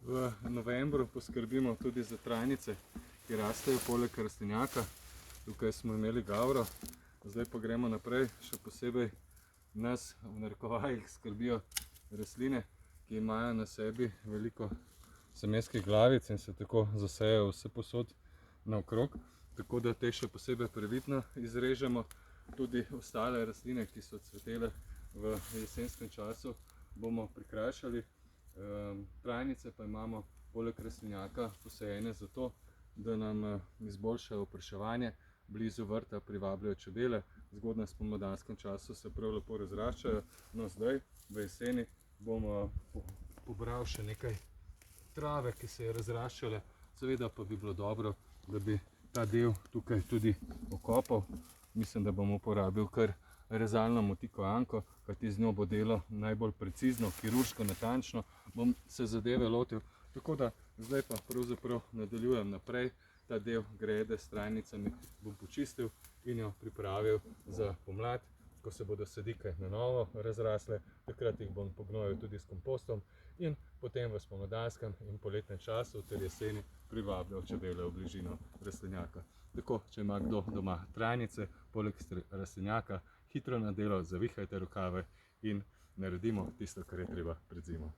V novembru poskrbimo tudi za trajnice, ki rastejo poleg rastlinjaka. Tukaj smo imeli gavro, zdaj pa gremo naprej. Še posebej nas v narekovajih skrbijo rastline, ki imajo na sebi veliko semenskih glavic in se tako zasejajo vse posod naokrog. Tako da te še posebej previdno izrežemo. Tudi ostale rastline, ki so cvetele v jesenskem času, bomo prikrajšali. Trajnice pa imamo poleg rastlinjaka posajene zato, da nam izboljšajo opraševanje, blizu vrta privabljajo čebele, v zgodnjem spomladanskem času se prav lepo razraščajo. No, zdaj v jeseni bom pobral še nekaj trave, ki se je razraščala. Seveda pa bi bilo dobro, da bi ta del tukaj tudi okopal. Mislim, da bom uporabil kar rezalno motiko Anko, kajti z njo bo delo najbolj precizno, kirurško, natančno bom se zadeve lotil. Tako da zdaj pa pravzaprav nadaljujem naprej. Ta del grede s trajnicami bom počistil in jo pripravil za pomlad, ko se bodo sadike na novo razrasle. Takrat jih bom pognojil tudi s kompostom in potem v spomladanskem in poletnem času ter jeseni privabljal čebele v bližino rastlinjaka. Tako, če ima kdo doma trajnice, poleg rastlinjaka, hitro na delo, zavihajte rokave in naredimo tisto, kar je treba pred zimo.